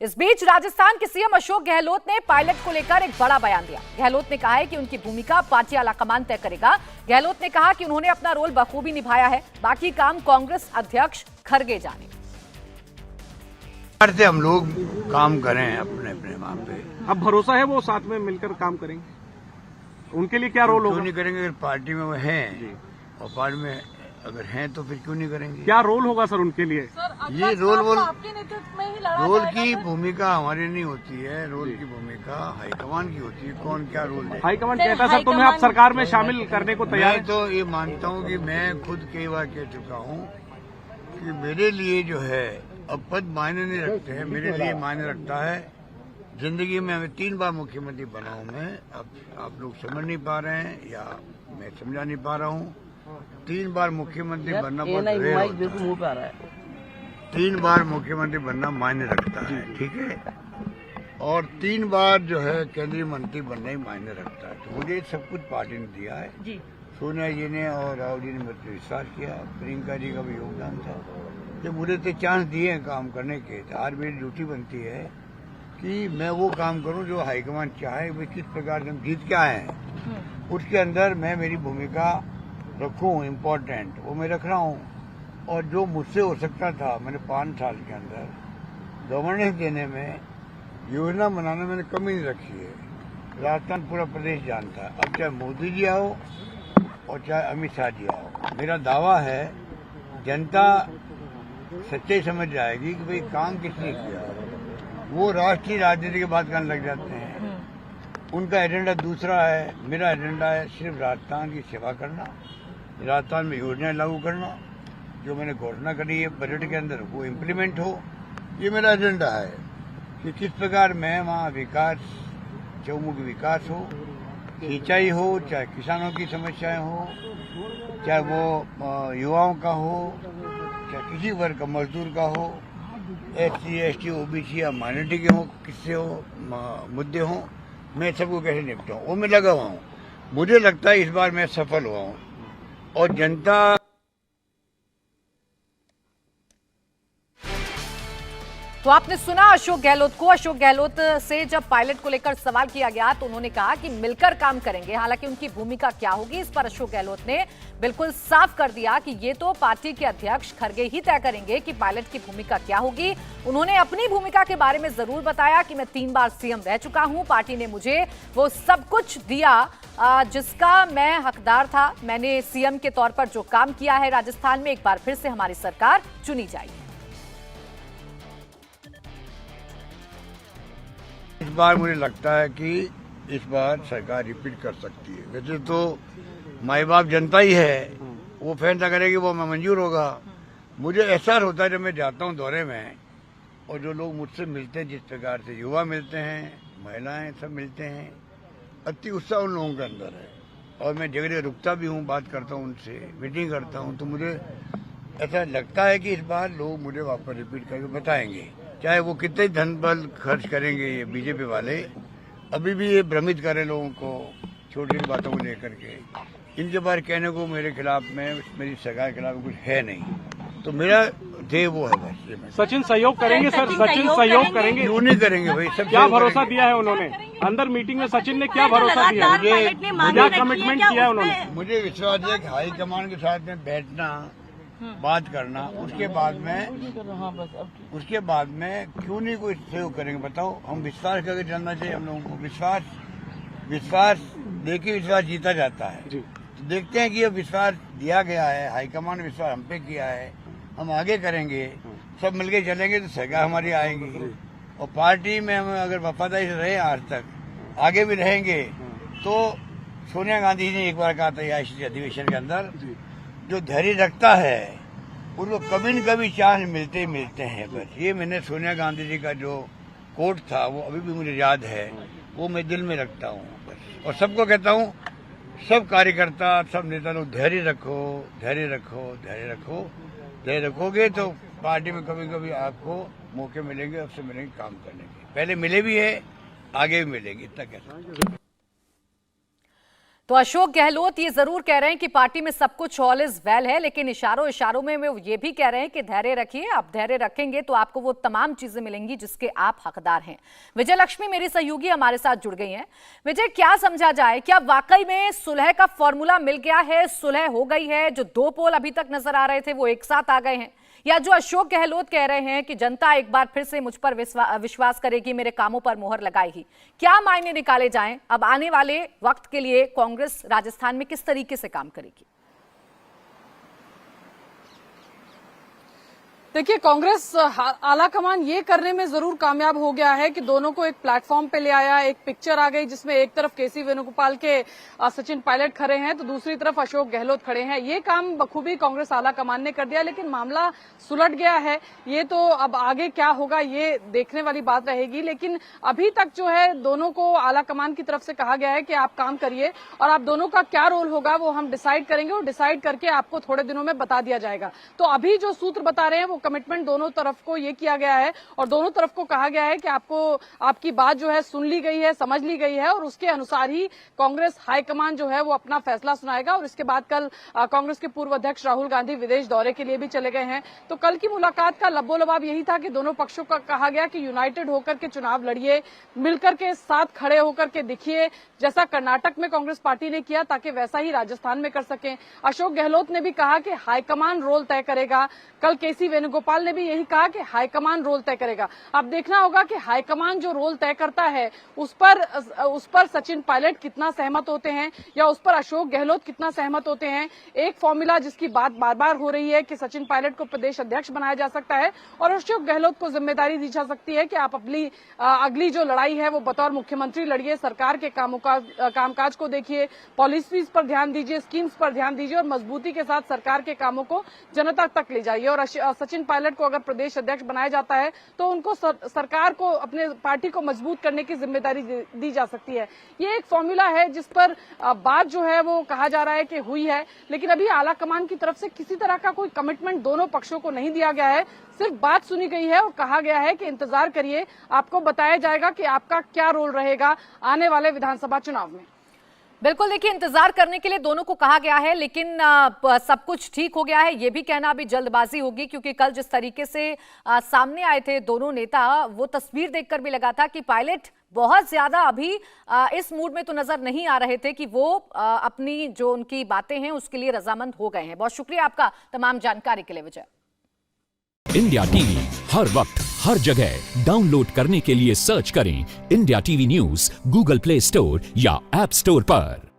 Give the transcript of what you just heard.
इस बीच राजस्थान के सीएम अशोक गहलोत ने पायलट को लेकर एक बड़ा बयान दिया। गहलोत ने कहा है कि उनकी भूमिका पार्टी आलाकमान तय करेगा। गहलोत ने कहा कि उन्होंने अपना रोल बखूबी निभाया है, बाकी काम कांग्रेस अध्यक्ष खड़गे जाने। हम लोग काम करें अपने अपने वहाँ पे। अब भरोसा है वो साथ में मिलकर काम करेंगे? उनके लिए क्या रोल होगा? क्यों नहीं करेंगे? अगर पार्टी में वो हैं और पार्टी में अगर हैं तो फिर क्यों नहीं करेंगे? क्या रोल होगा सर उनके लिए? ये रोल की भूमिका हमारी नहीं होती है। रोल की भूमिका हाईकमान की होती है। कौन क्या रोल है? हाईकमान कहता है सर तुम्हें आप सरकार में शामिल करने को तैयार मैं तो ये मानता हूँ कि मैं खुद कई बार कह चुका हूँ कि मेरे लिए जो है अब पद मायने नहीं रखते हैं, मेरे लिए मायने रखता है जिंदगी में। हमें 3 बार मुख्यमंत्री बना हूँ मैं। अब आप लोग समझ नहीं पा रहे हैं या मैं समझा नहीं पा रहा हूँ। 3 बार मुख्यमंत्री बनना बहुत रेयर होता है। 3 बार मुख्यमंत्री बनना मायने रखता है, ठीक है। और 3 बार जो है केंद्रीय मंत्री बनना ही मायने रखता है। तो मुझे सब कुछ पार्टी ने दिया है। सोनिया जी ने और राहुल जी ने मुझ पर विश्वास किया, प्रियंका जी का भी योगदान था। जब मुझे तो चांस दिए हैं काम करने के, तो आज मेरी ड्यूटी बनती है कि मैं वो काम करूं जो हाईकमान चाहे। वे किस प्रकार से हम जीत के आए हैं उसके अंदर मैं मेरी भूमिका रखूं, इम्पोर्टेंट वो मैं रख रहा हूं। और जो मुझसे हो सकता था, मैंने 5 साल के अंदर गवर्नेंस देने में, योजना बनाने में मैंने कमी नहीं रखी है। राजस्थान पूरा प्रदेश जानता है। अब चाहे मोदी जी आओ और चाहे अमित शाह जी आओ, मेरा दावा है जनता सच्चाई समझ जाएगी कि भाई काम किसने किया। वो राष्ट्रीय राजनीति की बात करने लग जाते हैं। उनका एजेंडा दूसरा है, मेरा एजेंडा है सिर्फ राजस्थान की सेवा करना, राजस्थान में योजनाएं लागू करना, जो मैंने घोषणा करी है बजट के अंदर वो इम्प्लीमेंट हो। ये मेरा एजेंडा है कि किस प्रकार मैं वहाँ विकास, चौमुखी विकास हो, सिंचाई हो, चाहे किसानों की समस्याएं हो, चाहे वो युवाओं का हो, चाहे किसी वर्ग का, मजदूर का हो, SC, ST, OBC या माइनॉरिटी के हो, किससे हो मुद्दे हो, मैं सबको कैसे निपटाऊं वो मैं लगा हुआ हूँ। मुझे लगता है इस बार मैं सफल हुआ हूँ और जनता। तो आपने सुना अशोक गहलोत को। अशोक गहलोत से जब पायलट को लेकर सवाल किया गया तो उन्होंने कहा कि मिलकर काम करेंगे। हालांकि उनकी भूमिका क्या होगी, इस पर अशोक गहलोत ने बिल्कुल साफ कर दिया कि ये तो पार्टी के अध्यक्ष खड़गे ही तय करेंगे कि पायलट की भूमिका क्या होगी। उन्होंने अपनी भूमिका के बारे में जरूर बताया कि मैं 3 बार सीएम रह चुका हूं, पार्टी ने मुझे वो सब कुछ दिया जिसका मैं हकदार था। मैंने सीएम के तौर पर जो काम किया है राजस्थान में, एक बार फिर से हमारी सरकार चुनी जाएगी। इस बार मुझे लगता है कि इस बार सरकार रिपीट कर सकती है। वैसे तो माई बाप जनता ही है, वो फैसला करेगी, वो मैं मंजूर होगा। मुझे एहसास होता है जब मैं जाता हूँ दौरे में और जो लोग मुझसे मिलते हैं, जिस प्रकार से युवा मिलते हैं, महिलाएं सब मिलते हैं, अति उत्साह उन लोगों के अंदर है। और मैं जगह रुकता भी हूँ, बात करता हूँ उनसे, मीटिंग करता हूँ, तो मुझे ऐसा लगता है कि इस बार लोग मुझे वापस रिपीट करके बताएंगे, चाहे वो कितने धन बल खर्च करेंगे। ये बीजेपी वाले अभी भी ये भ्रमित करें लोगों को छोटी छोटी बातों को लेकर के। इनके बारे कहने को मेरे खिलाफ में, मेरी सरकार के खिलाफ कुछ है नहीं। तो मेरा ध्येय वो है बस। सचिन सहयोग करेंगे सर? सचिन सहयोग करेंगे? क्यों नहीं करेंगे भाई? सब क्या भरोसा दिया है उन्होंने अंदर मीटिंग में? सचिन ने क्या भरोसा दिया? क्या कमिटमेंट किया है उन्होंने? मुझे विश्वास है कि हाईकमान के साथ में बैठना, बात करना, उसके बाद में क्यों नहीं कोई सहयोग करेंगे? बताओ, हम विश्वास करके चलना चाहिए हम लोगों को। विश्वास देखिए, विश्वास जीता जाता है। तो देखते हैं कि ये विश्वास दिया गया है, हाईकमान ने विश्वास हम पे किया है, हम आगे करेंगे, सब मिलके चलेंगे तो सरकार हमारी आएंगी। और पार्टी में हम अगर वफादारी से रहे आज तक, आगे भी रहेंगे। तो सोनिया गांधी जी ने एक बार कहा था इस अधिवेशन के अंदर, जो धैर्य रखता है उनको कभी न कभी चांस मिलते ही मिलते हैं। बस ये मैंने सोनिया गांधी जी का जो कोट था वो अभी भी मुझे याद है, वो मैं दिल में रखता हूँ बस। और सबको कहता हूँ, सब कार्यकर्ता, सब नेता लोग, धैर्य रखो, धैर्य रखो, धैर्य रखो। धैर्य रखोगे तो पार्टी में कभी कभी आपको मौके मिलेंगे, अवसर मिलेंगे काम करने के। पहले मिले भी है, आगे भी मिलेंगे, इतना कहता हूँ। तो अशोक गहलोत ये जरूर कह रहे हैं कि पार्टी में सब कुछ ऑल इज वेल है, लेकिन इशारों इशारों में वो ये भी कह रहे हैं कि धैर्य रखिए, आप धैर्य रखेंगे तो आपको वो तमाम चीजें मिलेंगी जिसके आप हकदार हैं। विजय लक्ष्मी मेरी सहयोगी हमारे साथ जुड़ गई हैं। विजय, क्या समझा जाए, क्या वाकई में सुलह का फॉर्मूला मिल गया है, सुलह हो गई है, जो दो पोल अभी तक नजर आ रहे थे वो एक साथ आ गए हैं, या जो अशोक गहलोत कह रहे हैं कि जनता एक बार फिर से मुझ पर विश्वास करेगी, मेरे कामों पर मोहर लगाएगी, क्या मायने निकाले जाएं? अब आने वाले वक्त के लिए कांग्रेस राजस्थान में किस तरीके से काम करेगी? देखिए, कांग्रेस आलाकमान ये करने में जरूर कामयाब हो गया है कि दोनों को एक प्लेटफॉर्म पे ले आया। एक पिक्चर आ गई जिसमें एक तरफ केसी वेणुगोपाल के सचिन पायलट खड़े हैं तो दूसरी तरफ अशोक गहलोत खड़े हैं। ये काम बखूबी कांग्रेस आलाकमान ने कर दिया, लेकिन मामला सुलट गया है। ये तो अब आगे क्या होगा ये देखने वाली बात रहेगी, लेकिन अभी तक जो है दोनों को आलाकमान की तरफ से कहा गया है कि आप काम करिए और आप दोनों का क्या रोल होगा वो हम डिसाइड करेंगे और डिसाइड करके आपको थोड़े दिनों में बता दिया जाएगा। तो अभी जो सूत्र बता रहे हैं वो कमिटमेंट दोनों तरफ को ये किया गया है और दोनों तरफ को कहा गया है कि आपको आपकी बात जो है सुन ली गई है, समझ ली गई है और उसके अनुसार ही कांग्रेस हाईकमान जो है वो अपना फैसला सुनाएगा। और इसके बाद कल कांग्रेस के पूर्व अध्यक्ष राहुल गांधी विदेश दौरे के लिए भी चले गए हैं। तो कल की मुलाकात का लब्बो-लबाब यही था कि दोनों पक्षों का कहा गया कि यूनाइटेड होकर के चुनाव लड़िए, मिलकर के साथ खड़े होकर के दिखिए, जैसा कर्नाटक में कांग्रेस पार्टी ने किया ताकि वैसा ही राजस्थान में कर सकें। अशोक गहलोत ने भी कहा कि हाईकमान रोल तय करेगा। कल केसी वेणुगोपाल ने भी यही कहा कि हाईकमान रोल तय करेगा। अब देखना होगा कि हाईकमान जो रोल तय करता है उस पर सचिन पायलट कितना सहमत होते हैं या उस पर अशोक गहलोत कितना सहमत होते हैं। एक फॉर्मूला जिसकी बात बार बार हो रही है कि सचिन पायलट को प्रदेश अध्यक्ष बनाया जा सकता है और अशोक गहलोत को जिम्मेदारी दी जा सकती है कि आप अपनी अगली जो लड़ाई है वो बतौर मुख्यमंत्री लड़िए, सरकार के कामकाज को देखिए, पॉलिसीज पर ध्यान दीजिए, स्कीम्स पर ध्यान दीजिए और मजबूती के साथ सरकार के कामों को जनता तक ले जाइए। और सचिन पायलट को अगर प्रदेश अध्यक्ष बनाया जाता है तो उनको सरकार को, अपने पार्टी को मजबूत करने की जिम्मेदारी दी जा सकती है। ये एक फॉर्मूला है जिस पर बात जो है वो कहा जा रहा है कि हुई है, लेकिन अभी आलाकमान की तरफ से किसी तरह का कोई कमिटमेंट दोनों पक्षों को नहीं दिया गया है। सिर्फ बात सुनी गई है और कहा गया है कि इंतजार करिए, आपको बताया जाएगा कि आपका क्या रोल रहेगा आने वाले विधानसभा चुनाव में। बिल्कुल, देखिए, इंतजार करने के लिए दोनों को कहा गया है, लेकिन सब कुछ ठीक हो गया है ये भी कहना अभी जल्दबाजी होगी, क्योंकि कल जिस तरीके से सामने आए थे दोनों नेता, वो तस्वीर देखकर भी लगा था कि पायलट बहुत ज्यादा अभी इस मूड में तो नजर नहीं आ रहे थे कि वो अपनी जो उनकी बातें हैं उसके लिए रजामंद हो गए हैं। बहुत शुक्रिया आपका तमाम जानकारी के लिए विजय। इंडिया टीवी हर वक्त हर जगह डाउनलोड करने के लिए सर्च करें India TV news Google play store या ऐप स्टोर पर।